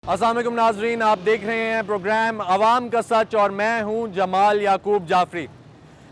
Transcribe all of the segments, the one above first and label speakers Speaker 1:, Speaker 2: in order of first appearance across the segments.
Speaker 1: अस्सलाम वालेकुम नाजरीन, आप देख रहे हैं प्रोग्राम अवाम का सच और मैं हूं जमाल याकूब जाफरी।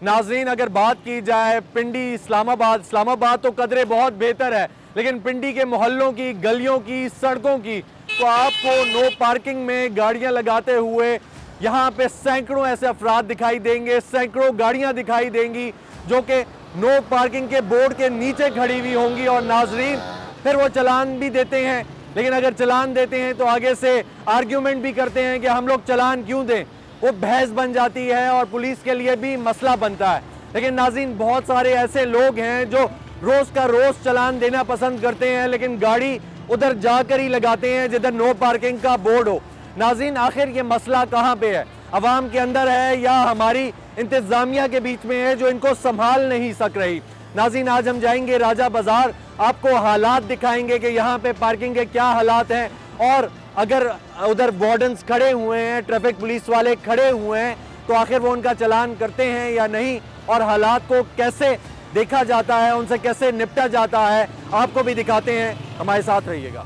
Speaker 1: नाजरीन, अगर बात की जाए पिंडी इस्लामाबाद तो कदरे बहुत बेहतर है, लेकिन पिंडी के मोहल्लों की, गलियों की, सड़कों की तो आपको नो पार्किंग में गाड़ियां लगाते हुए यहाँ पे सैकड़ों ऐसे अफराद दिखाई देंगे, सैकड़ों गाड़ियां दिखाई देंगी जो कि नो पार्किंग के बोर्ड के नीचे खड़ी हुई होंगी। और नाजरीन, फिर वो चालान भी देते हैं, लेकिन अगर चालान देते हैं तो आगे से आर्ग्यूमेंट भी करते हैं कि हम लोग चालान क्यों दें। वो बहस बन जाती है और पुलिस के लिए भी मसला बनता है। लेकिन नाज़रीन, बहुत सारे ऐसे लोग हैं जो रोज़ का रोज़ चालान देना पसंद करते हैं, लेकिन गाड़ी उधर जाकर ही लगाते हैं जिधर नो पार्किंग का बोर्ड हो। नाज़रीन, आखिर ये मसला कहाँ पे है? अवाम के अंदर है या हमारी इंतज़ामिया के बीच में है जो इनको संभाल नहीं सक रही? नाज़रीन, आज हम जाएंगे राजा बाजार, आपको हालात दिखाएंगे कि यहाँ पे पार्किंग के क्या हालात हैं, और अगर उधर वार्डन्स खड़े हुए हैं, ट्रैफिक पुलिस वाले खड़े हुए हैं, तो आखिर वो उनका चालान करते हैं या नहीं, और हालात को कैसे देखा जाता है, उनसे कैसे निपटा जाता है, आपको भी दिखाते हैं। हमारे साथ रहिएगा।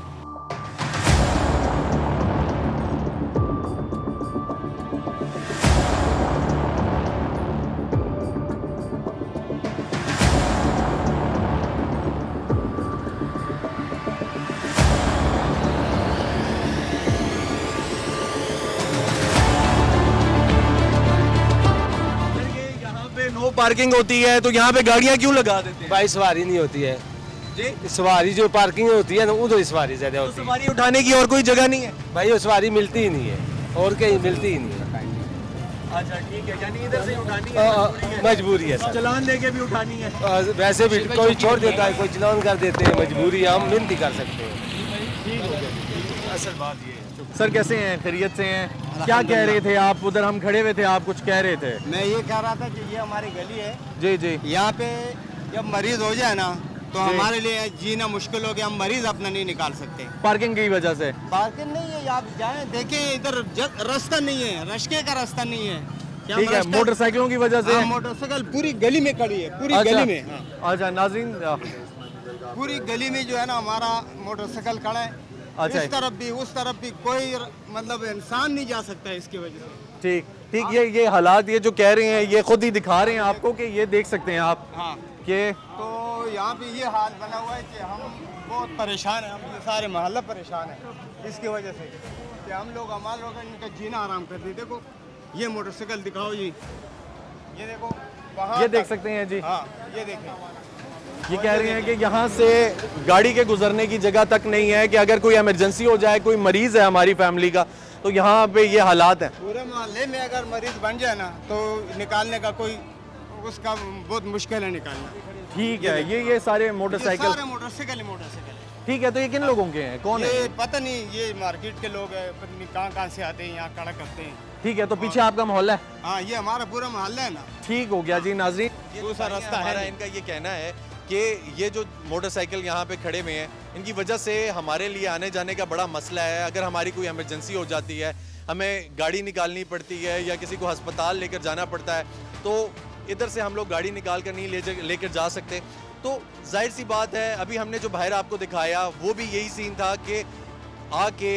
Speaker 1: नो पार्किंग होती है तो यहाँ पे गाड़ियाँ क्यों लगा देते हैं?
Speaker 2: भाई सवारी नहीं होती है
Speaker 1: जी,
Speaker 2: सवारी जो पार्किंग होती है ना उधर सवारी ज्यादा
Speaker 1: तो
Speaker 2: होती है
Speaker 1: सवारी उठाने की और कोई जगह नहीं है?
Speaker 2: भाई वो सवारी मिलती ही नहीं है और कहीं मिलती ही नहीं है।
Speaker 1: अच्छा, ठीक है, यानी इधर से ही उठानी है,
Speaker 2: मजबूरी है सर।
Speaker 1: चालान लेके भी उठानी है।
Speaker 2: वैसे भी कोई छोड़ देता है, कोई चलान कर देते हैं, मजबूरी है, हम मिल नहीं कर सकते।
Speaker 1: असल बात ये है। सर, कैसे हैं? खैरियत से हैं? क्या कह रहे थे आप? उधर हम खड़े हुए थे, आप कुछ कह रहे थे।
Speaker 3: मैं ये कह रहा था कि ये हमारी गली है,
Speaker 1: जी जी।
Speaker 3: यहाँ पे जब मरीज हो जाए ना तो
Speaker 1: जी।
Speaker 3: हमारे लिए जीना मुश्किल हो गया, हम मरीज अपना नहीं निकाल सकते।
Speaker 1: पार्किंग की वजह से?
Speaker 3: पार्किंग नहीं है, आप जाएं देखें, इधर रास्ता नहीं है, रश्के का रास्ता नहीं है। क्या
Speaker 1: ठीक है,
Speaker 3: रास्ता-
Speaker 1: मोटरसाइकिलों की वजह से?
Speaker 3: हाँ, मोटरसाइकिल पूरी गली में खड़ी है, पूरी
Speaker 1: अच्छा।
Speaker 3: गली में। हाँ।
Speaker 1: अच्छा नाज़रीन,
Speaker 3: पूरी गली में जो है ना हमारा मोटरसाइकिल खड़ा है।
Speaker 1: अच्छा।
Speaker 3: इस तरफ भी उस तरफ भी कोई मतलब इंसान नहीं जा सकता है इसकी वजह से।
Speaker 1: ठीक ठीक। ये हालात ये जो कह रहे हैं ये खुद ही दिखा रहे हैं आपको कि ये देख सकते हैं आप
Speaker 3: हाँ,
Speaker 1: कि
Speaker 3: तो यहाँ पे ये हाल बना हुआ है कि हम बहुत परेशान हैं, हम ये सारे मोहल्ला परेशान है इसकी वजह से कि हम लोग हमारे लोग इनका जीना आराम कर दिए। देखो ये मोटरसाइकिल दिखाओ जी, ये देखो वहाँ
Speaker 1: ये देख
Speaker 3: तक।
Speaker 1: सकते हैं जी।
Speaker 3: हाँ, ये देखें,
Speaker 1: ये कह रहे हैं कि यहाँ से गाड़ी के गुजरने की जगह तक नहीं है, कि अगर कोई इमरजेंसी हो जाए, कोई मरीज है हमारी फैमिली का, तो यहाँ पे ये हालात हैं।
Speaker 3: पूरे मोहल्ले में अगर मरीज बन जाए ना तो निकालने का कोई उसका बहुत मुश्किल है निकालना।
Speaker 1: ठीक है, ये सारे मोटरसाइकिल।
Speaker 3: सारे मोटरसाइकिल है।
Speaker 1: ठीक है, तो ये किन लोगों के हैं? कौन है?
Speaker 3: ये पता नहीं, ये मार्केट के लोग हैं, पता नहीं कहाँ से आते हैं, यहाँ खड़ा करते हैं।
Speaker 1: ठीक है, तो पीछे आपका मोहल्ला है?
Speaker 3: हाँ, ये हमारा पूरा मोहल्ला है ना।
Speaker 1: ठीक हो गया जी। नाज़रीन,
Speaker 3: दूसरा रास्ता है।
Speaker 1: इनका ये कहना है कि ये जो मोटरसाइकिल यहाँ पे खड़े हुए हैं, इनकी वजह से हमारे लिए आने जाने का बड़ा मसला है। अगर हमारी कोई इमरजेंसी हो जाती है, हमें गाड़ी निकालनी पड़ती है या किसी को अस्पताल लेकर जाना पड़ता है, तो इधर से हम लोग गाड़ी निकाल कर नहीं लेकर जा सकते। तो जाहिर सी बात है, अभी हमने जो बाहर आपको दिखाया वो भी यही सीन था कि आके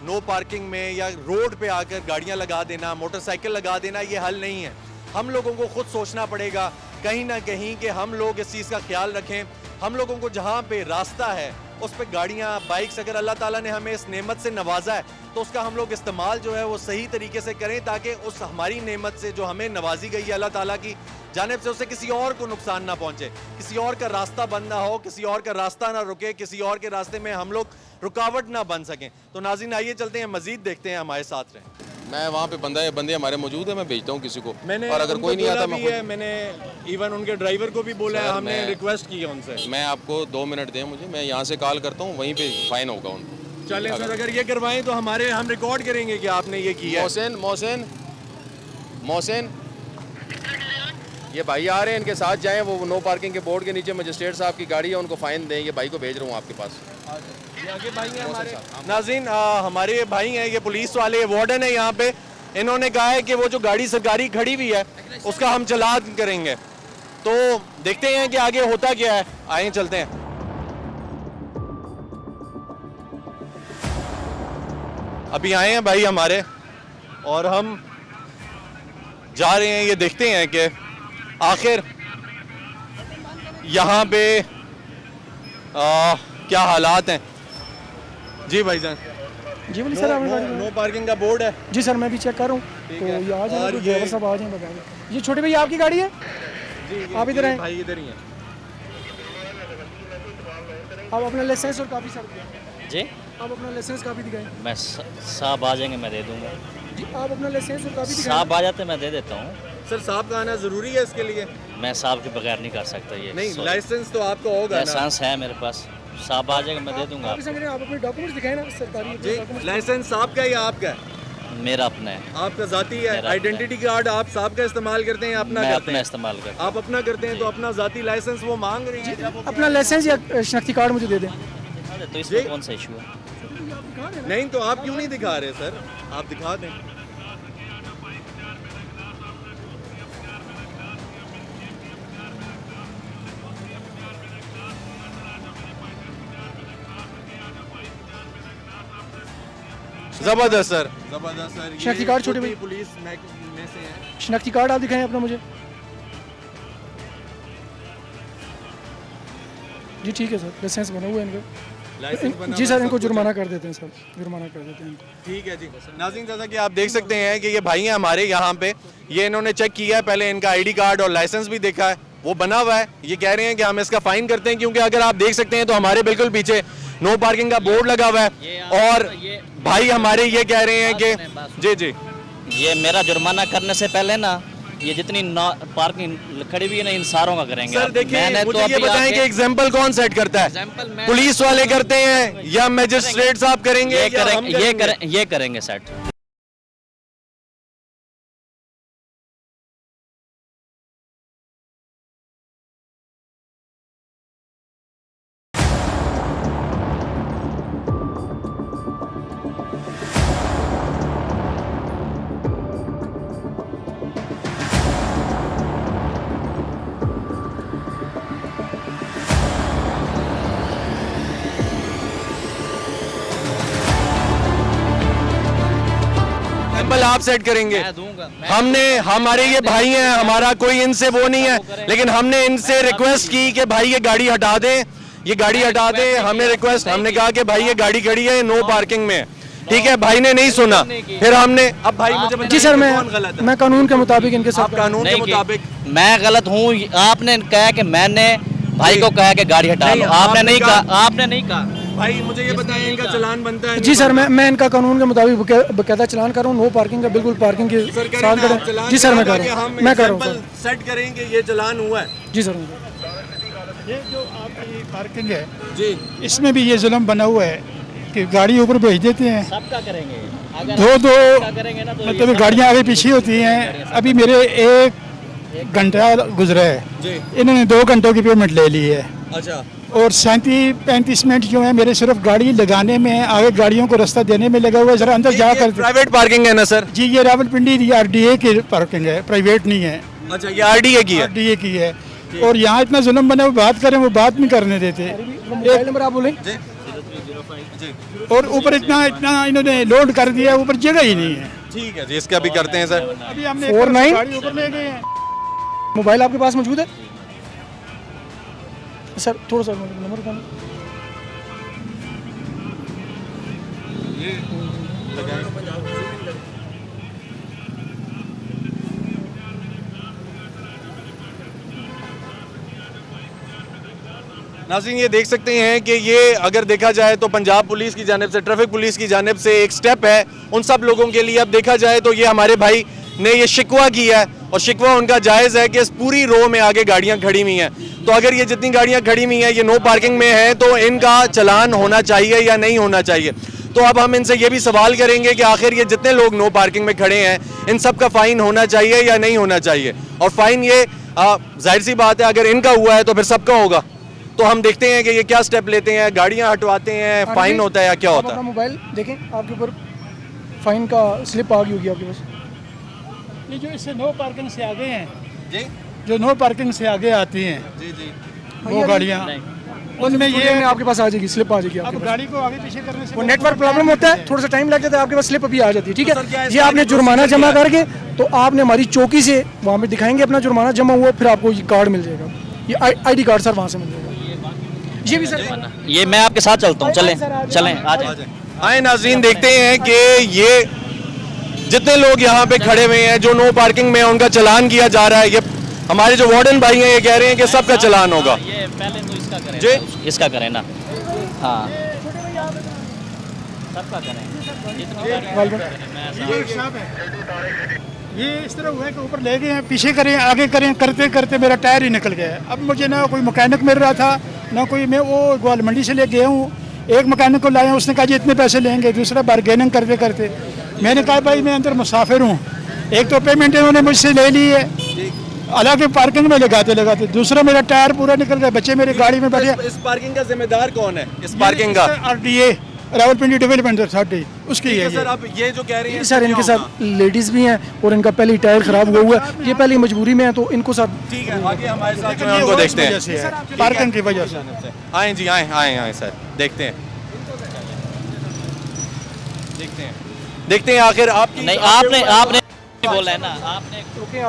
Speaker 1: नो पार्किंग में या रोड पे आकर गाड़ियां लगा देना, मोटरसाइकिल लगा देना, ये हल नहीं है। हम लोगों को खुद सोचना पड़ेगा कहीं ना कहीं कि हम लोग इस चीज़ का ख्याल रखें। हम लोगों को जहाँ पे रास्ता है उस पे गाड़ियाँ, बाइक्स, अगर अल्लाह ताला ने हमें इस नेमत से नवाजा है तो उसका हम लोग इस्तेमाल जो है वो सही तरीके से करें, ताकि उस हमारी नेमत से जो हमें नवाजी गई है अल्लाह ताला की जानिब से, उससे किसी और को नुकसान ना पहुंचे, किसी और का रास्ता बंद ना हो, किसी और का रास्ता ना रुके, किसी और के रास्ते में हम लोग रुकावट ना बन सकें। तो नाज़रीन, आइए चलते हैं, मजीद देखते हैं, हमारे साथ रहें।
Speaker 4: मैं वहाँ पे बंदे हमारे मौजूद है, मैं भेजता हूँ किसी को।
Speaker 1: मैंने
Speaker 4: और अगर कोई नहीं आता
Speaker 1: मैंने इवन उनके ड्राइवर को भी बोला है,
Speaker 4: सर,
Speaker 1: हमने
Speaker 4: मैं-
Speaker 1: रिक्वेस्ट की है उनसे।
Speaker 4: मैं आपको 2 मिनट दें मुझे, मैं यहाँ से कॉल करता हूँ, वहीं पे फाइन होगा उनको।
Speaker 1: चलें सर, अगर ये करवाएं तो हम रिकॉर्ड करेंगे कि आपने ये किया है।
Speaker 4: मोहसिन ये भाई आ रहे हैं, इनके साथ जाएं, वो नो पार्किंग के बोर्ड के नीचे मजिस्ट्रेट साहब की गाड़ी है, उनको फाइन दें। ये भाई को भेज रहा हूँ आपके पास।
Speaker 1: आगे भाई हैं हमारे। नाज़रीन, हमारे भाई हैं, ये पुलिस वाले वार्डन है यहाँ पे। इन्होंने कहा है कि वो जो गाड़ी सरकारी खड़ी हुई है उसका हम चालान करेंगे। तो देखते हैं कि आगे होता क्या है। आए चलते हैं।
Speaker 5: अभी आए हैं भाई हमारे, और हम जा रहे हैं, ये देखते हैं कि आखिर यहाँ पे क्या हालात हैं। जी भाईजान,
Speaker 6: जी बोलिए सर,
Speaker 5: नो पार्किंग का बोर्ड है।
Speaker 6: जी सर मैं भी चेक कर रहा हूँ, तो ये आ जाए, ड्राइवर साहब आ जाए बता दें। ये छोटे भैया आपकी गाड़ी है?
Speaker 5: जी
Speaker 6: आप इधर आए।
Speaker 5: भाई इधर ही हैं।
Speaker 6: आप अपना लाइसेंस और काफ़ी सर
Speaker 7: जी
Speaker 6: आप अपना लाइसेंस काफ़ी दिखाएं।
Speaker 7: मैं साहब आ जाएंगे मैं दे दूंगा।
Speaker 6: जी आप अपना लाइसेंस और काफ़ी दिखाएं।
Speaker 7: साहब आ जाते मैं दे देता हूँ।
Speaker 5: सर साहब का आना ज़रूरी है इसके लिए?
Speaker 7: मैं साहब के बगैर नहीं कर सकता ये।
Speaker 5: नहीं, लाइसेंस तो आपका होगा ना?
Speaker 7: लाइसेंस है मेरे पास, साहब आ जाएगा मैं दे दूंगा।
Speaker 6: आप अपने डॉक्यूमेंट्स दिखाएं ना, सरकारी
Speaker 5: जी,
Speaker 6: डॉक्यूमेंट्स।
Speaker 5: लाइसेंस आपका या आपका है?
Speaker 7: मेरा अपना है।
Speaker 5: आपका जाती है?
Speaker 7: मेरा
Speaker 5: आइडेंटिटी कार्ड आप साहब का इस्तेमाल करते हैं या अपना
Speaker 7: मैं
Speaker 5: करते
Speaker 7: अपना
Speaker 5: हैं?
Speaker 7: इस्तेमाल करता
Speaker 5: आप अपना करते हैं तो अपना जाती लाइसेंस वो मांग रही है। जब वो
Speaker 6: अपना लाइसेंस या शनाख्ती कार्ड मुझे दे दें।
Speaker 7: हूँ। तो इसमें कौन सा इशू है?
Speaker 5: नहीं तो आप क्यों नहीं दिखा रहे सर? आप दिखा दें। जबरदस्त सर, जबरदस्त सर।
Speaker 6: शनाख्ती कार्ड छोटे भाई।
Speaker 5: पुलिस महकमे से हैं।
Speaker 6: शनाख्ती कार्ड आप दिखाएं अपना मुझे। जी ठीक है सर, लाइसेंस बना हुआ है इनका।
Speaker 5: लाइसेंस बना
Speaker 6: जी
Speaker 5: हुआ
Speaker 6: सर,
Speaker 5: है,
Speaker 6: इनको
Speaker 5: सब कुछ
Speaker 6: जुर्माना कर देते हैं सर, जुर्माना कर देते हैं इनको।
Speaker 5: ठीक है जी। नाज़रीन, जैसा कि आप देख सकते हैं कि ये भाई हैं हमारे यहाँ पे, ये इन्होंने चेक किया है, पहले इनका आईडी कार्ड और लाइसेंस भी देखा है, वो बना हुआ है। ये कह रहे हैं कि हम इसका फाइन करते हैं, क्योंकि अगर आप देख सकते हैं तो हमारे बिल्कुल पीछे नो पार्किंग का बोर्ड लगा हुआ है। और भाई हमारे ये कह रहे हैं कि जी जी,
Speaker 7: ये मेरा जुर्माना करने से पहले ना, ये जितनी पार्किंग खड़ी हुई है ना, इन सारों का करेंगे।
Speaker 5: सर देखिए,
Speaker 7: मैंने
Speaker 5: मुझे
Speaker 7: तो
Speaker 5: ये
Speaker 7: अभी
Speaker 5: बताएं कि
Speaker 7: आके-
Speaker 5: एग्जाम्पल कौन सेट करता है?
Speaker 7: एग्जाम्पल मैं-
Speaker 5: पुलिस वाले करते हैं या मैजिस्ट्रेट साहब करेंगे
Speaker 7: ये
Speaker 5: या हम करेंगे?
Speaker 7: ये करेंगे सेट।
Speaker 5: एग्जाम्पल आप सेट करेंगे?
Speaker 7: मैं दूंगा।
Speaker 5: हमने, हमारे ये भाई हैं, हमारा कोई इनसे वो नहीं है, लेकिन हमने इनसे रिक्वेस्ट की कि भाई ये गाड़ी हटा दें, ये गाड़ी हटा दें। हमने रिक्वेस्ट, हमने कहा कि भाई ये गाड़ी खड़ी है नो पार्किंग में, ठीक है, भाई ने नहीं सुना। फिर हमने, अब भाई मुझे बताइए
Speaker 6: जी सर,
Speaker 5: कौन गलत है?
Speaker 6: मैं कानून के मुताबिक इनके साथ।
Speaker 5: आप कानून के
Speaker 7: नहीं
Speaker 5: मुताबिक?
Speaker 7: मैं गलत हूँ। आपने कहा कि मैंने भाई को कहा कि गाड़ी हटा लो,
Speaker 5: नहीं,
Speaker 7: आपने
Speaker 5: आपने
Speaker 7: नहीं
Speaker 5: कहा-
Speaker 7: कहा, आपने नहीं कहा।
Speaker 5: भाई मुझे ये बताएं, इनका चालान बनता है?
Speaker 6: जी सर, मैं इनका कानून के मुताबिक बकायदा चलान कर रहा हूँ, नो पार्किंग का बिल्कुल पार्किंग के
Speaker 5: सर कह
Speaker 6: साथ
Speaker 5: रहे हैं
Speaker 6: करें।
Speaker 5: आप चालान
Speaker 6: जी सर मैं
Speaker 5: करा
Speaker 6: कर
Speaker 5: कि
Speaker 6: रहा
Speaker 5: हम
Speaker 6: हूँ, मैं कर रहा हूँ
Speaker 5: एग्जाम्पल
Speaker 6: सर।
Speaker 5: सेट करेंगे, ये चालान हुआ है।
Speaker 6: जी सर।
Speaker 8: ये जो आपकी पार्किंग है,
Speaker 5: जी,
Speaker 8: इसमें भी ये जुल्म बना हुआ है कि गाड़ी ऊपर भेज देते हैं,
Speaker 7: सबका करेंगे। अगर
Speaker 8: दो
Speaker 7: सबका करेंगे ना तो ये
Speaker 8: मतलब
Speaker 7: सब-
Speaker 8: गाड़ियाँ आगे पीछे होती हैं। अभी मेरे 1 घंटा गुजरा है,
Speaker 5: जी,
Speaker 8: इन्होंने 2 घंटों की पेमेंट ले ली है,
Speaker 5: अच्छा,
Speaker 8: और 37-35 मिनट जो है मेरे सिर्फ गाड़ी लगाने में, आगे गाड़ियों को रास्ता देने में लगा हुआ है। जरा अंदर जा कर।
Speaker 5: प्राइवेट पार्किंग है ना सर?
Speaker 8: जी ये रावलपिंडी RDA की पार्किंग है, प्राइवेट नहीं है,
Speaker 5: अच्छा, ये RDA की है।
Speaker 8: RDA की है। और यहाँ इतना जुल्म बना, वो बात करें वो बात नहीं करने देते,
Speaker 6: मोबाइल नंबर आप बोलें।
Speaker 8: और ऊपर इतना इतना इन्होंने लोड कर दिया, ऊपर जगह ही नहीं है।
Speaker 5: ठीक है जी, इसका भी करते हैं सर।
Speaker 8: अभी हमने
Speaker 6: 49
Speaker 8: गाड़ी ऊपर ले गए हैं।
Speaker 6: मोबाइल आपके पास मौजूद है सर? थोड़ा सा नंबर बताना।
Speaker 5: नाज़रीन, ये देख सकते हैं कि ये अगर देखा जाए तो पंजाब पुलिस की जानिब से, ट्रैफिक पुलिस की जानिब से एक स्टेप है उन सब लोगों के लिए। अब देखा जाए तो ये हमारे भाई ने ये शिकवा किया है, और शिकवा उनका जायज़ है कि इस पूरी रो में आगे गाड़ियां खड़ी हुई हैं, तो अगर ये जितनी गाड़ियां खड़ी हुई हैं ये नो पार्किंग में है, तो इनका चालान होना चाहिए या नहीं होना चाहिए। तो अब हम इनसे ये भी सवाल करेंगे कि आखिर ये जितने लोग नो पार्किंग में खड़े हैं, इन सब का फ़ाइन होना चाहिए या नहीं होना चाहिए। और फ़ाइन ये जाहिर सी बात है, अगर इनका हुआ है तो फिर सबका होगा। तो हम देखते हैं कि ये क्या स्टेप लेते हैं, गाड़ियां हटवाते हैं, फाइन होता है या क्या
Speaker 6: आप
Speaker 5: होता
Speaker 6: अपना
Speaker 5: है?
Speaker 6: मोबाइल देखें, आपके ऊपर फाइन का स्लिप आ गई होगी आपके पास।
Speaker 8: ये जो इससे नो पार्किंग से आगे हैं,
Speaker 5: जी
Speaker 8: जो नो पार्किंग से आगे आती हैं,
Speaker 5: जी जी,
Speaker 8: वो गाड़ियाँ उनमें
Speaker 6: ये
Speaker 8: ये
Speaker 6: आपके पास आ जाएगी, स्लिप आ जाएगी आपके
Speaker 8: अब
Speaker 6: पास।
Speaker 8: गाड़ी को आगे पीछे करने से
Speaker 6: वो नेटवर्क प्रॉब्लम होता है, थोड़ा सा टाइम लग जाता है, आपके पास स्लिप अभी आ जाती है। ठीक
Speaker 5: तो सर, क्या
Speaker 6: है,
Speaker 5: है
Speaker 6: ये
Speaker 5: इसका
Speaker 6: आपने
Speaker 5: आगे
Speaker 6: जुर्माना
Speaker 5: प्रोसीजर
Speaker 6: जमा
Speaker 5: क्या है?
Speaker 6: करके तो आपने हमारी चौकी से वहाँ पे दिखाएंगे अपना जुर्माना जमा हुआ, फिर आपको ये कार्ड मिल जाएगा, ये ID कार्ड सर वहाँ से मिल जाएगा। ये भी सर,
Speaker 7: ये मैं आपके साथ चलता हूँ, चलें चलें आ जाए।
Speaker 5: आए नाजरीन, देखते हैं कि ये जितने लोग यहाँ पे खड़े हुए हैं जो नो पार्किंग में हैं, उनका चालान किया जा रहा है। ये हमारे जो वार्डन भाई हैं ये कह रहे हैं कि सबका चालान होगा।
Speaker 7: ये पहले तो इसका करें
Speaker 5: जी।
Speaker 7: ना, इसका करें ना। हाँ सबका करें,
Speaker 8: ये इस तरह हुआ है कि ऊपर ले गए हैं, पीछे करें, आगे करें, करते करते मेरा टायर ही निकल गया है। अब मुझे ना कोई मैकेनिक मिल रहा था ना कोई, मैं वो ग्वाल मंडी से ले गया हूँ, एक मैकेनिक को लाया, उसने कहा जी इतने पैसे लेंगे, दूसरा बार्गेनिंग करते करते मैंने कहा भाई मैं अंदर मुसाफिर हूँ, एक तो पेमेंट इन्होंने मुझसे ले ली है, हालांकि पार्किंग में लगाते लगाते, दूसरा मेरा टायर पूरा निकल गया, बच्चे मेरी गाड़ी में बैठे।
Speaker 5: इस पार्किंग का जिम्मेदार कौन है? इस पार्किंग का
Speaker 8: RDA रावलपिंडी डेवलपमेंट अथॉरिटी उसकी है
Speaker 5: सर। आप ये जो कह रहे हैं
Speaker 6: सर इनके साथ लेडीज़ भी हैं और इनका पहले ही टायर ख़राब हुआ है, ये पहले मजबूरी में है तो इनको साथ।
Speaker 5: ठीक है, आगे हमारे साथ जो है उनको देखते हैं।
Speaker 8: पार्किंग की वजह से।
Speaker 5: आए जी, आए आए आए सर, देखते हैं देखते हैं आखिर आपकी
Speaker 7: नहीं आपने बोला है ना, आपने
Speaker 6: ओके,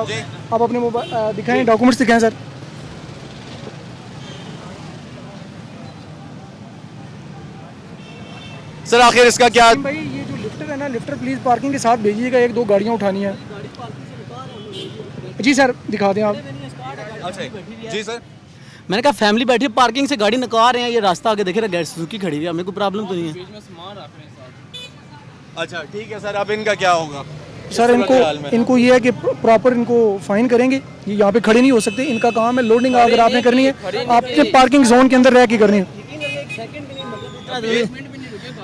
Speaker 6: आप अपने मोबाइल दिखाएं, डॉक्यूमेंट्स दिखाएं सर।
Speaker 5: सर आखिर इसका क्या?
Speaker 6: भाई ये जो लिफ्टर है ना, लिफ्टर प्लीज़ पार्किंग के साथ भेजिएगा, एक दो गाड़ियाँ उठानी है। जी सर दिखा दें आप।
Speaker 5: अच्छा जी सर,
Speaker 9: मैंने कहा फैमिली बैठी है, पार्किंग से गाड़ी निकाल रहे हैं, ये रास्ता आगे देखे रहा, सुजुकी खड़ी हुई है, हमें कोई प्रॉब्लम तो नहीं है।
Speaker 5: अच्छा ठीक है सर, अब इनका क्या होगा?
Speaker 6: सर इनको ये है कि प्रॉपर इनको फाइन करेंगे, ये यहाँ पे खड़े नहीं हो सकते, इनका काम है लोडिंग अगर आपने करनी है आपके पार्किंग जोन के अंदर रह के करनी है।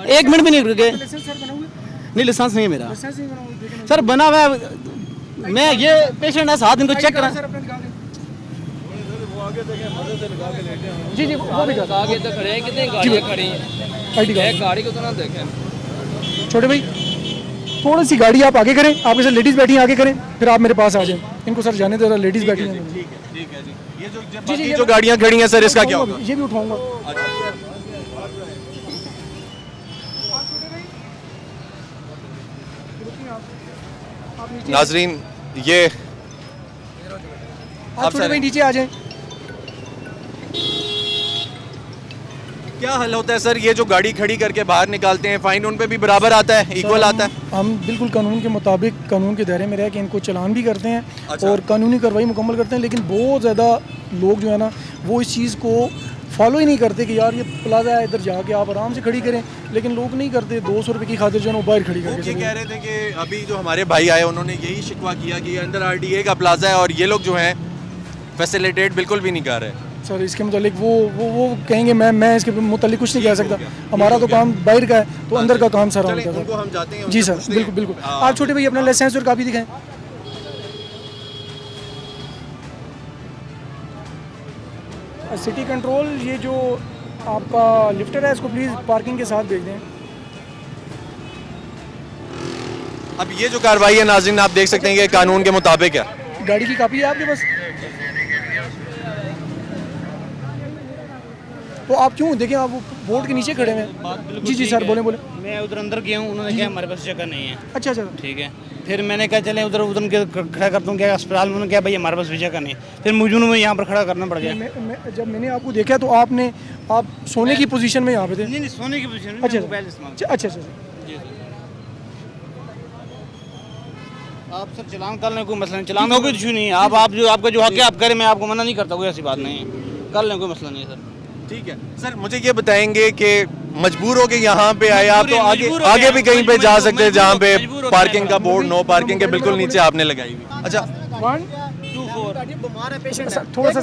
Speaker 9: 1 मिनट भी नहीं रुके, नहीं लाइसेंस नहीं है मेरा सर, बना हुआ है, मैं ये पेशेंट है साथ, इनको चेक करा।
Speaker 6: जी जी वो भी
Speaker 10: आगे तो खड़े हैं, कितनी गाड़ियाँ खड़ी हैं,
Speaker 6: ID कार्ड।
Speaker 10: एक गाड़ी को तो ना देखें।
Speaker 6: छोटे भाई थोड़ी सी गाड़ी आप आगे करें, आपके साथ लेडीज़ बैठी हैं आगे करें, फिर आप मेरे पास आ जाएं। इनको सर जाने दे रहा, लेडीज़ बैठी हैं।
Speaker 5: ठीक है जी, ये जो गाड़ियाँ खड़ी हैं सर, इसका क्या होगा?
Speaker 6: ये भी उठाऊंगा।
Speaker 5: नाजरीन ये
Speaker 6: आप छोटे भाई नीचे आ जाएं।
Speaker 5: क्या हल होता है सर? ये जो गाड़ी खड़ी करके बाहर निकालते हैं, फाइन उन पे भी बराबर आता है, इक्वल आता है?
Speaker 6: हम बिल्कुल कानून के मुताबिक, कानून के दायरे में रह के इनको चालान भी करते हैं।
Speaker 5: अच्छा।
Speaker 6: और कानूनी कार्रवाई मुकम्मल करते हैं, लेकिन बहुत ज़्यादा लोग जो है ना वो इस चीज़ को फॉलो ही नहीं करते कि यार ये प्लाजा है, इधर जाके आप आराम से खड़ी करें, लेकिन लोग नहीं करते, 200 रुपये की खातिर जो है ना बाहर खड़ी
Speaker 5: वो
Speaker 6: करके
Speaker 5: ये कह रहे थे कि अभी जो हमारे भाई आए उन्होंने यही शिकवा किया कि अंदर RDA का प्लाजा है और ये लोग जो हैं फैसिलिटेट बिल्कुल भी नहीं कर रहे।
Speaker 6: सर इसके मुतालिक वो कहेंगे, मैं इसके मुतालिक कुछ नहीं कह सकता, हमारा तो काम बाहर का है, तो अंदर का काम सारा होता
Speaker 5: उनको
Speaker 6: है।
Speaker 5: हम जाते हैं,
Speaker 6: जी
Speaker 5: उनसे
Speaker 6: सर
Speaker 5: पूछते
Speaker 6: बिल्कुल
Speaker 5: हैं।
Speaker 6: बिल्कुल। आप छोटे भाई अपना लाइसेंस और कापी दिखाएं। सिटी कंट्रोल, ये जो आपका लिफ्टर है इसको प्लीज़ पार्किंग के साथ भेज दें।
Speaker 5: अब ये जो कार्रवाई है नाज़रीन, आप देख सकते हैं कि कानून के मुताबिक है।
Speaker 6: गाड़ी की कापी है आपके पास? तो आप क्यों देखें, आप वो बोर्ड के नीचे खड़े हैं। जी जी सर बोले।
Speaker 9: मैं उधर अंदर गया हूँ, उन्होंने कहा हमारे पास जगह नहीं है।
Speaker 6: अच्छा अच्छा
Speaker 9: ठीक है, फिर मैंने कहा चले उधर खड़ा करता हूँ, क्या अस्पताल में, उन्होंने कहा भाई हमारे पास भी जगह नहीं, फिर मुझे में यहाँ पर खड़ा करना पड़ गया।
Speaker 6: जब मैंने आपको देखा तो आप सोने की पोजीशन में यहाँ पे थे?
Speaker 9: नहीं सोने की पोजीशन में।
Speaker 6: अच्छा अच्छा।
Speaker 9: आप सर चलान कर लें, कोई मसला नहीं, चलान का कोई इशू नहीं है। आप जो आपका जो हक है आप करें, मैं आपको मना नहीं करता, कोई ऐसी बात नहीं है, कर लें, कोई मसला नहीं है सर।
Speaker 5: ठीक है सर, मुझे ये बताएंगे कि मजबूर हो के यहाँ पे आए आप, तो आगे भी कहीं पे जा सकते हैं जहाँ पे पार्किंग का बोर्ड नो पार्किंग के बिल्कुल नीचे आपने लगाई हुई। अच्छा
Speaker 6: 1 2 4 थोड़ा सा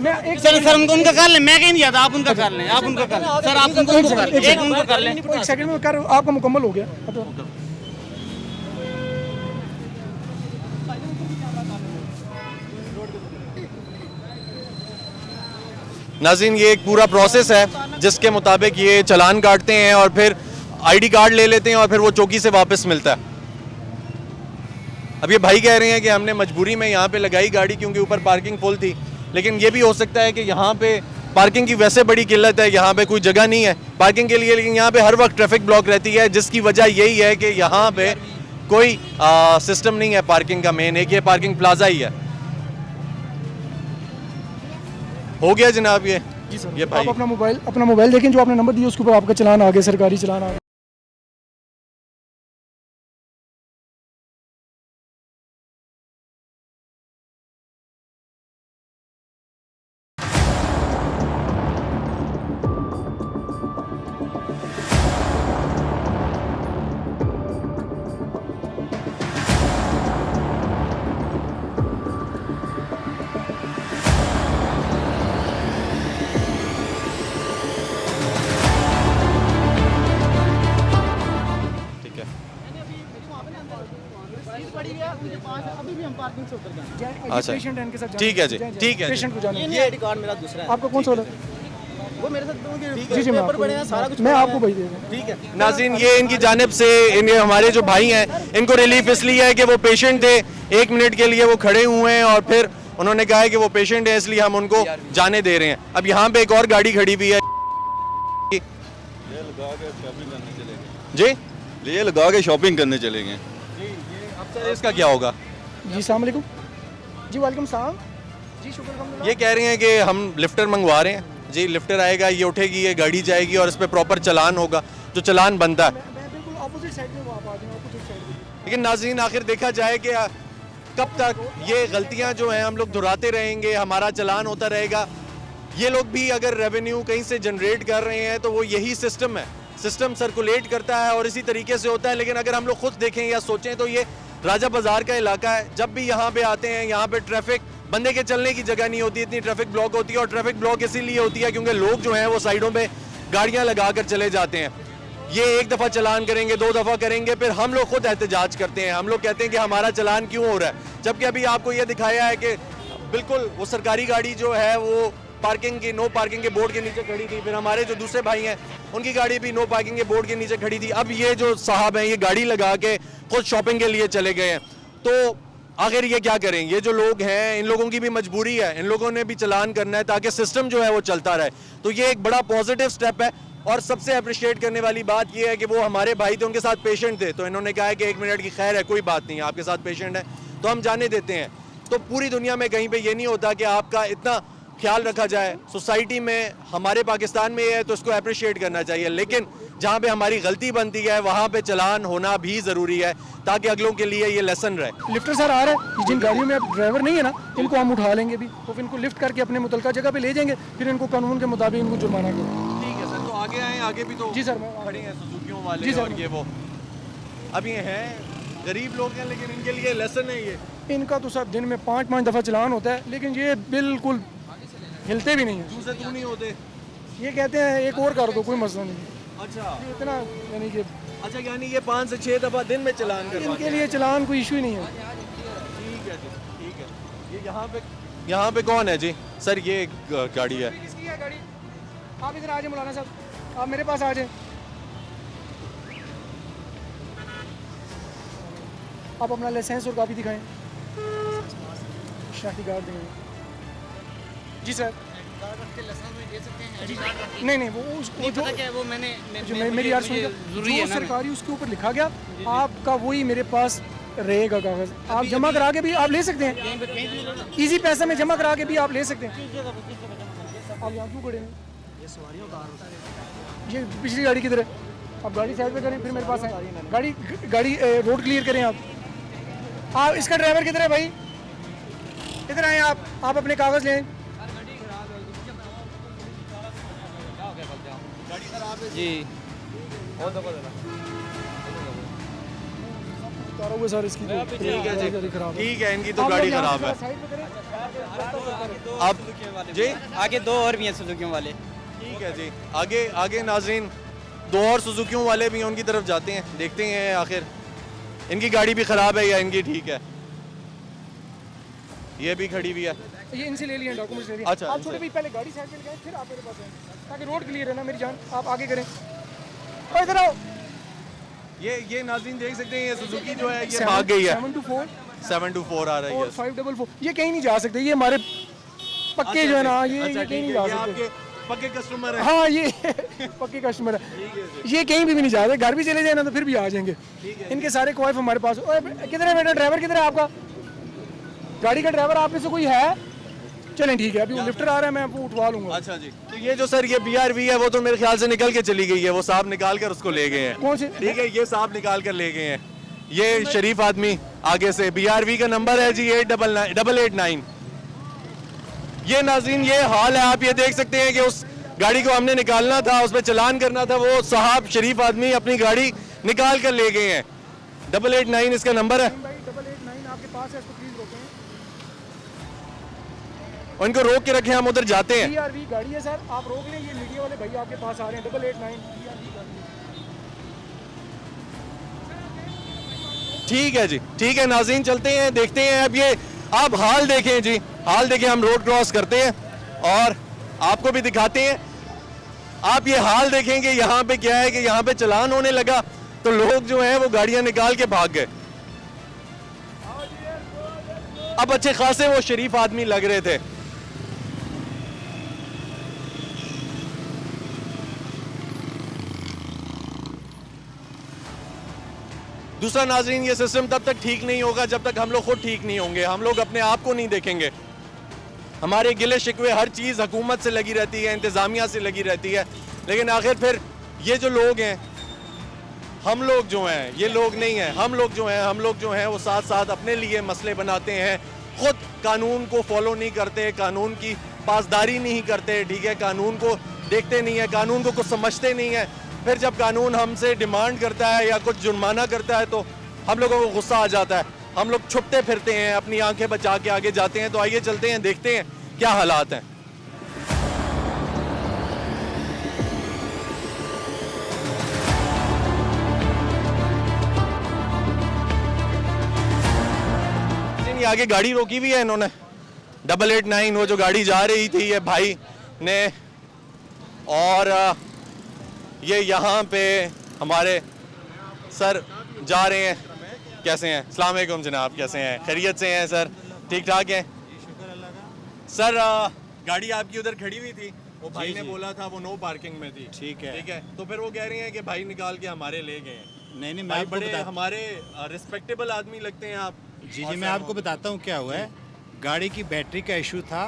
Speaker 6: मैं एक
Speaker 9: सर उनका कर लें, मैं कहीं नहीं जाता, आप उनका कर लें, आप उनका कर लें सर, आप उनको कर लें।
Speaker 6: एक सेकंड में कर, आपका मुकम्मल हो गया।
Speaker 5: नाज़रीन ये एक पूरा प्रोसेस है जिसके मुताबिक ये चालान काटते हैं और फिर ID कार्ड ले लेते हैं और फिर वो चौकी से वापस मिलता है। अब ये भाई कह रहे हैं कि हमने मजबूरी में यहाँ पे लगाई गाड़ी क्योंकि ऊपर पार्किंग फुल थी, लेकिन ये भी हो सकता है कि यहाँ पे पार्किंग की वैसे बड़ी किल्लत है, यहाँ पे कोई जगह नहीं है पार्किंग के लिए, लेकिन यहाँ पे हर वक्त ट्रैफिक ब्लॉक रहती है, जिसकी वजह यही है कि यहाँ पे कोई सिस्टम नहीं है पार्किंग का। मेन एक ये पार्किंग प्लाजा ही है। हो गया जनाब ये भाई।
Speaker 6: आप अपना मोबाइल देखें, जो आपने नंबर दिया उसके ऊपर आपका चलान आ गया, सरकारी चलान आ गया।
Speaker 5: अच्छा
Speaker 6: पेशेंट है, इनके साथ
Speaker 5: ठीक है जी, ठीक है जी।
Speaker 6: पेशेंट को जाने
Speaker 9: ये आईडी कार्ड मेरा दूसरा है।
Speaker 6: आपका कौन सा वाला?
Speaker 9: वो मेरे साथ
Speaker 6: जी मैं
Speaker 9: पेपर पड़े हैं, सारा कुछ
Speaker 6: मैं आपको भेज देगा।
Speaker 9: ठीक है।
Speaker 5: नाज़रीन, ये इनकी जानिब से हमारे जो भाई हैं इनको रिलीफ इसलिए है कि वो पेशेंट थे, 1 मिनट के लिए वो खड़े हुए हैं और फिर उन्होंने कहा है कि वो पेशेंट है, इसलिए हम उनको जाने दे रहे हैं। अब यहाँ पे एक और गाड़ी खड़ी हुई है जी,
Speaker 11: ये लगा के शॉपिंग करने चले गए।
Speaker 5: अब सर इसका क्या होगा?
Speaker 6: जी सलाम अलैकुम। जी वालेकुम सलाम। जी शुक्र अल्हम्दुलिल्लाह।
Speaker 5: ये कह रहे हैं कि हम लिफ्टर मंगवा रहे हैं जी, लिफ्टर आएगा, ये उठेगी, ये गाड़ी जाएगी और इस पर प्रॉपर चलान होगा, जो चलान बनता है।
Speaker 6: मैं बिल्कुल ऑपोजिट साइड में वहाँ आ जाऊँ, ऑपोजिट साइड में।
Speaker 5: लेकिन नाज़रीन, आखिर देखा जाए कि कब तक ये गलतियां जो हैं हम लोग दोहराते रहेंगे, हमारा चलान होता रहेगा। ये लोग भी अगर रेवेन्यू कहीं से जनरेट कर रहे हैं तो वो यही सिस्टम है, सिस्टम सर्कुलेट करता है और इसी तरीके से होता है। लेकिन अगर हम लोग खुद देखें या सोचें तो ये राजा बाजार का इलाका है। जब भी यहाँ पे आते हैं, यहाँ पे ट्रैफिक, बंदे के चलने की जगह नहीं होती, इतनी ट्रैफिक ब्लॉक होती है। और ट्रैफिक ब्लॉक इसीलिए होती है क्योंकि लोग जो हैं वो साइडों पे गाड़ियाँ लगा कर चले जाते हैं। ये 1 दफ़ा चलान करेंगे, 2 दफ़ा करेंगे, फिर हम लोग खुद एहतजाज करते हैं। हम लोग कहते हैं कि हमारा चलान क्यों हो रहा है, जबकि अभी आपको ये दिखाया है कि बिल्कुल वो सरकारी गाड़ी जो है वो पार्किंग की, नो पार्किंग के बोर्ड के नीचे खड़ी थी। फिर हमारे जो दूसरे भाई हैं उनकी गाड़ी भी नो पार्किंग के बोर्ड के नीचे खड़ी थी। अब ये जो साहब हैं ये गाड़ी लगा के खुद शॉपिंग के लिए चले गए हैं। तो आखिर ये क्या करें? ये जो लोग हैं, इन लोगों की भी मजबूरी है, इन लोगों ने भी चलान करना है ताकि सिस्टम जो है वो चलता रहे। तो ये एक बड़ा पॉजिटिव स्टेप है। और सबसे अप्रिशिएट करने वाली बात ये है कि वो हमारे भाई थे, उनके साथ पेशेंट थे, तो इन्होंने कहा है कि 1 मिनट की खैर है, कोई बात नहीं, आपके साथ पेशेंट है तो हम जाने देते हैं। तो पूरी दुनिया में कहीं पे ये नहीं होता कि आपका इतना ख्याल रखा जाए। सोसाइटी में, हमारे पाकिस्तान में ये है तो इसको अप्रिशिएट करना चाहिए। लेकिन जहाँ पे हमारी गलती बनती है वहाँ पे चलान होना भी ज़रूरी है ताकि अगलों के लिए ये लेसन रहे।
Speaker 6: लिफ्टर सर आ रहा है, जिन गाड़ियों में अब ड्राइवर नहीं है ना, इनको हम उठा लेंगे भी, तो फिर इनको लिफ्ट करके अपने मुतलका जगह पे ले जाएंगे, फिर इनको कानून के मुताबिक इनको जुर्माना करेंगे।
Speaker 5: ठीक है सर, तो आगे आए, आगे भी तो
Speaker 6: जी सर, मैं
Speaker 5: खड़े हैं सुजुकियों वाले
Speaker 6: जी सर,
Speaker 5: और ये वो अब ये हैं गरीब लोग हैं, लेकिन इनके लिए लेसन है ये।
Speaker 6: इनका तो सर दिन में 5-5 दफ़ा चलान होता है, लेकिन ये बिल्कुल हिलते भी नहीं है।
Speaker 5: तू से तू नहीं होते।
Speaker 6: ये कहते हैं एक और कर दो, कोई मसला नहीं।
Speaker 5: अच्छा,
Speaker 6: ये इतना यानी कि
Speaker 5: अच्छा, यानी ये 5 से 6 दफ़ा दिन में चलान करवाते
Speaker 6: इनके लिए चलान कोई इशू ही नहीं है।
Speaker 5: ठीक है जी, ठीक है। ये यहाँ पे कौन है जी? सर ये गाड़ी है।
Speaker 6: किसकी है गाड़ी? आप इधर आ जाए मौलाना साहब, आप मेरे पास आ जाए। आप अपना लाइसेंस और कापी दिखाएं, शादी कार्ड दिखाएं। जी सर। नहीं वो उसको जो
Speaker 9: वो मैंने
Speaker 6: जो मेरी यार सुनिए, जो सरकारी उसके ऊपर लिखा गया, आपका वही मेरे पास रहेगा कागज। आप जमा करा के भी आप ले सकते हैं, इजी पैसा में जमा करा के भी आप ले सकते हैं। आप यहाँ क्यों खड़े हैं? ये पिछली गाड़ी किधर है? आप गाड़ी साइड पे करें, फिर मेरे पास है गाड़ी रोड क्लियर करें। आप इसका ड्राइवर किधर है भाई? इधर आए आप अपने कागज लें।
Speaker 7: जी
Speaker 6: हुए सर इसकी तो
Speaker 5: ठीक है जी,
Speaker 6: खराब है।
Speaker 5: ठीक है, इनकी तो गाड़ी खराब है। अब जी
Speaker 7: आगे 2 और भी हैं सुजुकियों वाले।
Speaker 5: ठीक है जी, आगे नाज़रीन 2 और सुजुकियों वाले भी हैं, उनकी तरफ जाते हैं, देखते हैं आखिर इनकी गाड़ी भी ख़राब है या इनकी ठीक है। ये भी खड़ी हुई है,
Speaker 6: ये इनसे ले लिए डॉक्यूमेंट्स ले लिए।
Speaker 5: अच्छा,
Speaker 6: आप छोटे भाई पहले गाड़ी साइड पे लगाएं, फिर आप मेरे पास आएं ताकि रोड क्लियर है ना मेरी जान। आप आगे करें, और इधर आओ।
Speaker 5: ये नाज़रीन देख सकते हैं, ये सुजुकी जो है ये भाग गई है।
Speaker 6: 724
Speaker 5: 724 आ रही है।
Speaker 6: और 544 ये कहीं नहीं जा सकते, ये हमारे पक्के जो है ना ये
Speaker 5: अच्छा,
Speaker 6: कहीं
Speaker 5: ठीक
Speaker 6: नहीं
Speaker 5: है,
Speaker 6: जा
Speaker 5: ये
Speaker 6: सकते।
Speaker 5: आपके पक्के कस्टमर है।
Speaker 6: हाँ ये पक्के कस्टमर है, ये कहीं भी नहीं जा रहे, घर भी चले जाए ना तो फिर भी आ जाएंगे। इनके सारे क्वाइफ हमारे पास। ओए किधर है बेटा, ड्राइवर किधर है आपका, गाड़ी का ड्राइवर आप में से कोई है? चलें ठीक है, अभी वो लिफ्टर आ रहा है, मैं वो उठवा लूंगा।
Speaker 5: अच्छा जी, तो ये जो सर ये BRV है वो तो मेरे ख्याल से निकल के चली गई है, वो साहब निकाल कर उसको ले गए हैं।
Speaker 6: कौन से?
Speaker 5: ठीक है, ये साहब निकाल कर ले गए हैं, ये शरीफ आदमी आगे से। BRV का नंबर है जी 889। ये नाज़रीन ये हाल है, आप ये देख सकते हैं कि उस गाड़ी को हमने निकालना था, उस पर चलान करना था, वो साहब शरीफ आदमी अपनी गाड़ी निकाल कर ले गए हैं। 889 इसका नंबर है।
Speaker 6: 889 आपके पास है, इसको प्लीज रोकें।
Speaker 5: उनको रोक के रखें, हम उधर जाते हैं।
Speaker 6: BRV गाड़ी है सर, आप रोक लें, ये मीडिया वाले भाई आपके पास आ रहे हैं। 889 BRV गाड़ी है।
Speaker 5: ठीक है जी, ठीक है नाज़रीन, चलते हैं, देखते हैं। अब ये आप हाल देखें जी, हाल देखें, हम रोड क्रॉस करते हैं और आपको भी दिखाते हैं। आप ये हाल देखेंगे, यहाँ पे क्या है कि यहाँ पे चलान होने लगा तो लोग जो हैं वो गाड़ियां निकाल के भाग गए। अब अच्छे खासे वो शरीफ आदमी लग रहे थे। दूसरा नाज़रीन, ये सिस्टम तब तक ठीक नहीं होगा जब तक हम लोग खुद ठीक नहीं होंगे, हम लोग अपने आप को नहीं देखेंगे। हमारे गिले शिकवे हर चीज़ हुकूमत से लगी रहती है, इंतज़ामिया से लगी रहती है, लेकिन आखिर फिर ये जो लोग हैं, हम लोग जो हैं, ये लोग नहीं हैं, हम लोग जो हैं वो साथ साथ अपने लिए मसले बनाते हैं, खुद कानून को फॉलो नहीं करते, कानून की पासदारी नहीं करते, ठीक है, कानून को देखते नहीं है, कानून को कुछ समझते नहीं है। फिर जब कानून हमसे डिमांड करता है या कुछ जुर्माना करता है तो हम लोगों को गुस्सा आ जाता है, हम लोग छुपते फिरते हैं, अपनी आंखें बचा के आगे जाते हैं। तो आइए चलते हैं, देखते हैं क्या हालात हैं। आगे गाड़ी रोकी हुई है इन्होंने, 889, वो जो गाड़ी जा रही थी ये भाई ने, और ये यहाँ पे हमारे सर जा रहे हैं। कैसे हैं? अस्सलाम वालेकुम जनाब, कैसे हैं? खैरियत से हैं सर? ठीक ठाक हैं सर? गाड़ी आपकी उधर खड़ी हुई थी, वो भाई ने बोला था वो नो पार्किंग में थी। ठीक है, तो फिर वो कह रही हैं कि भाई निकाल के हमारे ले गए हैं।
Speaker 12: नहीं,
Speaker 5: भाई बड़े हमारे रिस्पेक्टेबल आदमी लगते हैं आप।
Speaker 12: जी, मैं आपको बताता हूँ क्या हुआ है। गाड़ी की बैटरी का इशू था,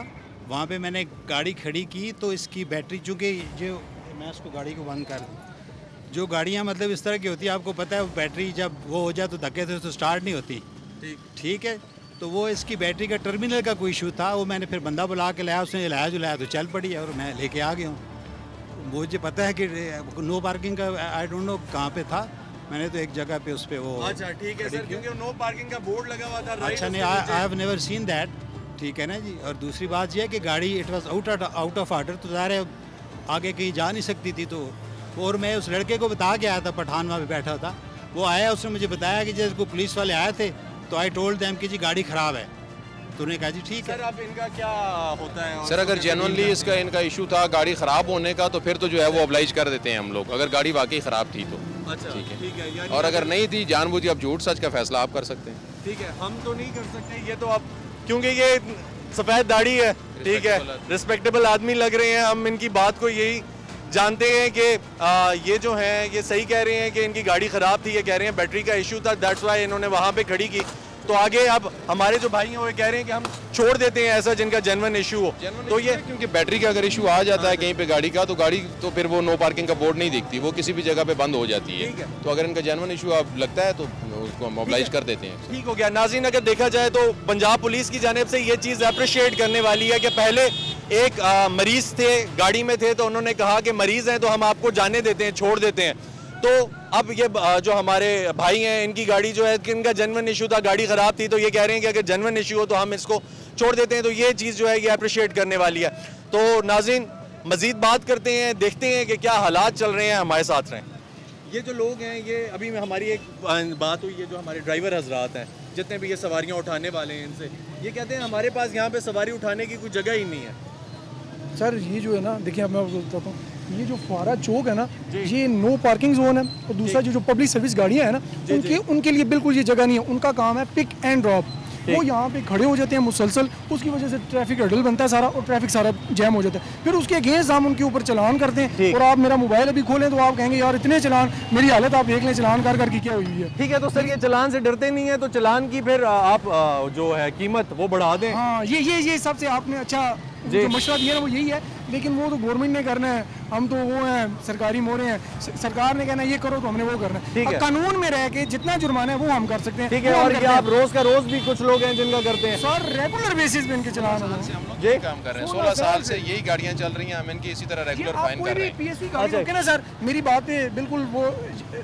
Speaker 12: वहाँ पे मैंने गाड़ी खड़ी की तो इसकी बैटरी, चूँकि जो मैं उसको गाड़ी को बंद कर दूँ, जो गाड़ियाँ मतलब इस तरह की होती है, आपको पता है बैटरी जब वो हो जाए तो धक्के से तो स्टार्ट नहीं होती। ठीक है, तो वो इसकी बैटरी का टर्मिनल का कोई इशू था, वो मैंने फिर बंदा बुला के लाया, उसने लाया तो चल पड़ी और मैं लेके आ गया हूँ। मुझे पता है कि नो पार्किंग का आई डोंट नो कहाँ पे था, मैंने तो एक जगह पे उस पे वो।
Speaker 5: अच्छा ठीक है सर, क्योंकि नो पार्किंग का बोर्ड लगा हुआ था।
Speaker 12: अच्छा नहीं, I have never seen that. ठीक है ना जी। और दूसरी बात यह है कि गाड़ी it was out of order, तो ज़ाहिर है आगे कहीं जा नहीं सकती थी। तो और मैं उस लड़के को बता के आया था, पठान वहाँ पे बैठा था, वो आया, उसने मुझे बताया कि जैसे को पुलिस वाले आए थे तो आई टोल्ड देम कि जी गाड़ी ख़राब है। तो उन्होंने कहा जी ठीक है।
Speaker 5: सर अब इनका क्या होता है?
Speaker 4: सर अगर जेन्युइनली इनका इशू था गाड़ी ख़राब होने का, तो फिर तो जो है वो ऑब्लाइज कर देते हैं हम लोग, अगर गाड़ी वाकई ख़राब थी तो।
Speaker 5: अच्छा ठीक है।
Speaker 4: और अगर नहीं थी, जानबूझ के आप झूठ सच का फैसला आप कर सकते हैं।
Speaker 5: ठीक है, हम तो नहीं कर सकते ये तो आप, क्योंकि ये सफ़ेद दाढ़ी है, ठीक है, रिस्पेक्टेबल आदमी लग रहे हैं, हम इनकी बात को यही जानते हैं कि ये जो हैं ये सही कह रहे हैं कि इनकी गाड़ी ख़राब थी, ये कह रहे हैं बैटरी का इशू था, दैट्स वाई इन्होंने वहाँ पे खड़ी की। तो आगे अब हमारे जो भाई हैं वो कह रहे हैं कि हम छोड़ देते हैं ऐसा जिनका जेन्युइन इशू हो। तो ये
Speaker 4: क्योंकि बैटरी का अगर इशू आ जाता है कहीं पे गाड़ी का, तो गाड़ी तो फिर वो नो पार्किंग का बोर्ड नहीं दिखती, वो किसी भी जगह पे बंद हो जाती है। तो अगर इनका जेन्युइन इशू आप लगता है तो उसको मोबिलाइज कर देते हैं।
Speaker 5: ठीक हो गया। नाज़रीन अगर देखा जाए तो पंजाब पुलिस की जानिब से ये चीज़ अप्रिशिएट करने वाली है कि पहले एक मरीज़ थे, गाड़ी में थे, तो उन्होंने कहा कि मरीज़ हैं तो हम आपको जाने देते हैं, छोड़ देते हैं। तो अब ये जो हमारे भाई हैं, इनकी गाड़ी जो है, इनका जेन्युइन इशू था, गाड़ी ख़राब थी, तो ये कह रहे हैं कि अगर जेन्युइन इशू हो तो हम इसको छोड़ देते हैं। तो ये चीज़ जो है ये अप्रिशिएट करने वाली है। तो नाज़रीन मज़ीद बात करते हैं, देखते हैं कि क्या हालात चल रहे हैं, हमारे साथ रहें। ये जो लोग हैं, ये अभी हमारी एक बात हुई है, जो हमारे ड्राइवर हजरात हैं, जितने भी ये सवारियाँ उठाने वाले हैं, इनसे ये कहते हैं हमारे पास यहाँ पर सवारी उठाने की कोई जगह ही नहीं है।
Speaker 6: सर ये जो है ना, देखिए अब मैं आपको बताता हूँ, ये जो फुआरा चौक है ना, ये नो पार्किंग जोन है। और दूसरा जो पब्लिक सर्विस गाड़ियाँ हैं ना, उनके लिए बिल्कुल ये जगह नहीं है। उनका काम है पिक एंड ड्रॉप। वो यहाँ पे खड़े हो जाते हैं मुसलसल, उसकी वजह से ट्रैफिक हडल बनता है सारा और ट्रैफिक सारा जैम हो जाता है। फिर उसके अगेंस्ट हम उनके ऊपर चलान करते हैं और आप मेरा मोबाइल अभी खोलें तो आप कहेंगे यार इतने चलान, मेरी हालत आप देख लें चलान कर की क्या हुई है।
Speaker 1: ठीक है, तो सर ये चलान से डरते नहीं है तो चलान की फिर आप जो है कीमत वो बढ़ा दें।
Speaker 6: हाँ ये सबसे आपने अच्छा जो मशवरा दिया ना वो यही है, लेकिन वो तो गवर्नमेंट ने करना है, हम तो वो हैं सरकारी मोहरे हैं, सरकार ने कहना है ये करो तो हमने वो करना है। अब कानून में रह के जितना जुर्माना है वो हम कर सकते हैं।
Speaker 1: ठीक है, और ये आप रोज का रोज भी कुछ लोग हैं जिनका करते हैं
Speaker 6: सर रेगुलर बेसिस पे इनके चलान
Speaker 4: ये काम कर रहे हैं 16 साल से यही गाड़ियां चल रही हैं, हम इनकी इसी तरह रेगुलर फाइन कर रहे हैं।
Speaker 6: पीएससी गाड़ी रोके ना सर, मेरी बात पे बिल्कुल वो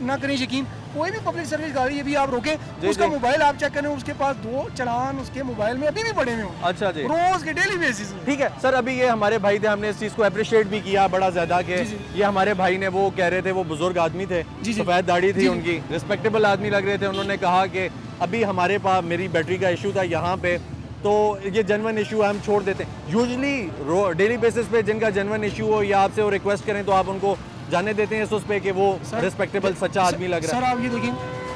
Speaker 6: ना करें यकीन, कोई भी पब्लिक सर्विस गाड़ी ये भी आप रोके, उसका मोबाइल आप चेक करें, उसके पास 2 चलान उसके मोबाइल में अभी भी पड़े हुए हो।
Speaker 1: अच्छा जी,
Speaker 6: रोज के डेली बेसिस।
Speaker 1: ठीक है सर, अभी ये हमारे भाई थे, हमने इस चीज को अप्रिशिएट भी किया बड़ा ज्यादा कि ये हमारे भाई ने वो कह रहे थे, वो बुजुर्ग आदमी थे, सफेद दाढ़ी थी उनकी, रिस्पेक्टेबल आदमी लग रहे थे। उन्होंने कहा कि अभी हमारे पास मेरी बैटरी का इशू था यहाँ पे, तो ये जेन्युइन इशू हम छोड़ देते हैं। यूजुअली डेली बेसिस पे जिनका जेन्युइन इशू हो या आपसे वो रिक्वेस्ट करें तो आप उनको जाने देते हैं उस पे कि वो रिस्पेक्टेबल सच्चा आदमी लग रहा है।
Speaker 6: सर आप ये देखिए,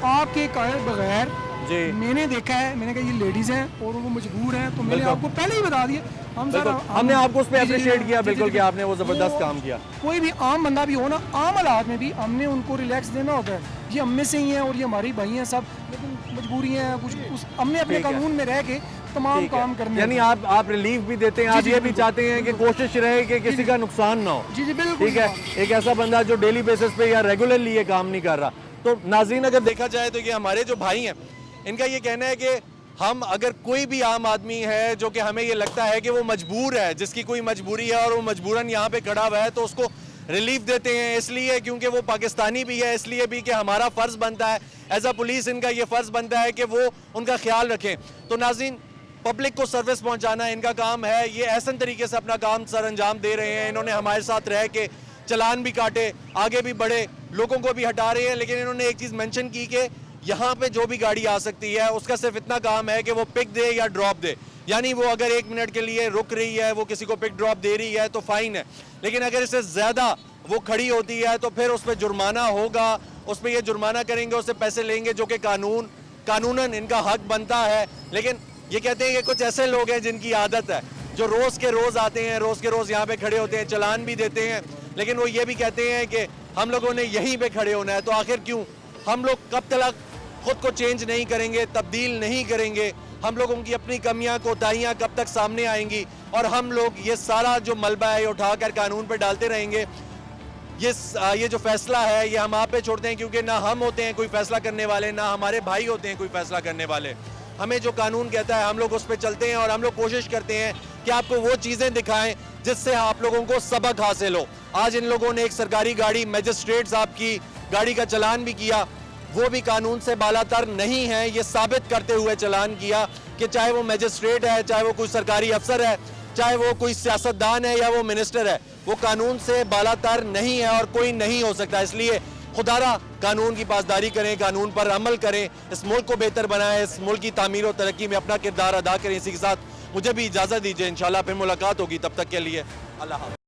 Speaker 6: आपके कहे बगैर जी मैंने देखा है, मैंने कहा ये लेडीज हैं और वो मजबूर हैं, तो मैंने आपको पहले ही बता दिया।
Speaker 1: हमने आपको उस पर अप्रिशिएट किया बिल्कुल कि आपने वो जबरदस्त काम किया।
Speaker 6: कोई भी आम बंदा भी हो ना, आम हालात में भी हमने उनको रिलैक्स देना होता है। ये हम में से ही हैं और ये हमारी भाई हैं सब, लेकिन मजबूरी है कुछ हमने अपने कानून में रह के तमाम काम करने।
Speaker 1: यानी आप रिलीफ भी देते हैं, आप ये भी चाहते हैं कि कोशिश रहे कि किसी का नुकसान ना हो।
Speaker 6: जी बिल्कुल।
Speaker 1: ठीक है, एक ऐसा बंदा जो डेली बेसिस पे या रेगुलरली ये काम नहीं कर रहा। तो नाज़रीन, अगर देखा जाए तो ये हमारे जो भाई हैं, इनका ये कहना है कि हम अगर कोई भी आम आदमी है जो कि हमें ये लगता है कि वो मजबूर है, जिसकी कोई मजबूरी है और वो मजबूरन यहाँ पे खड़ा हुआ है, तो उसको रिलीफ देते हैं, इसलिए क्योंकि वो पाकिस्तानी भी है, इसलिए भी कि हमारा फ़र्ज़ बनता है एज अ पुलिस, इनका ये फ़र्ज़ बनता है कि वो उनका ख्याल रखें। तो नाज़रीन, पब्लिक को सर्विस पहुँचाना इनका काम है, ये ऐसा तरीके से अपना काम सर अंजाम दे रहे हैं। इन्होंने हमारे साथ रह के चलान भी काटे, आगे भी बढ़े, लोगों को भी हटा रहे हैं, लेकिन इन्होंने एक चीज़ मेंशन की कि यहाँ पे जो भी गाड़ी आ सकती है उसका सिर्फ इतना काम है कि वो पिक दे या ड्रॉप दे। यानी वो अगर 1 मिनट के लिए रुक रही है, वो किसी को पिक ड्रॉप दे रही है तो फाइन है, लेकिन अगर इससे ज़्यादा वो खड़ी होती है तो फिर उस पर जुर्माना होगा, उस पर ये जुर्माना करेंगे, उससे पैसे लेंगे, जो कि कानूनन इनका हक बनता है। लेकिन ये कहते हैं कि कुछ ऐसे लोग हैं जिनकी आदत है, जो रोज़ के रोज़ आते हैं, रोज़ के रोज़ यहाँ पे खड़े होते हैं, चलान भी देते हैं, लेकिन वो ये भी कहते हैं कि हम लोगों ने यहीं पे खड़े होना है। तो आखिर क्यों? हम लोग कब तक खुद को चेंज नहीं करेंगे, तब्दील नहीं करेंगे? हम लोगों की अपनी कमियां कोताहियां कब तक सामने आएंगी और हम लोग ये सारा जो मलबा है उठाकर कानून पे डालते रहेंगे? ये जो फैसला है ये हम आप पे छोड़ते हैं, क्योंकि ना हम होते हैं कोई फैसला करने वाले, ना हमारे भाई होते हैं कोई फैसला करने वाले। हमें जो कानून कहता है हम लोग उस पर चलते हैं और हम लोग कोशिश करते हैं कि आपको वो चीज़ें दिखाएं जिससे आप लोगों को सबक हासिल हो। आज इन लोगों ने एक सरकारी गाड़ी, मजिस्ट्रेट साहब की गाड़ी का चलान भी किया, वो भी कानून से बालातर नहीं है, ये साबित करते हुए चलान किया कि चाहे वो मजिस्ट्रेट है, चाहे वो कोई सरकारी अफसर है, चाहे वो कोई सियासतदान है या वो मिनिस्टर है, वो कानून से बालातर नहीं है और कोई नहीं हो सकता। इसलिए खुदारा कानून की पासदारी करें, कानून पर अमल करें, इस मुल्क को बेहतर बनाएं, इस मुल्क की तामीर और तरक्की में अपना किरदार अदा करें। इसी के साथ मुझे भी इजाज़त दीजिए, इंशाल्लाह फिर मुलाकात होगी, तब तक के लिए अल्लाह हाफ़िज़।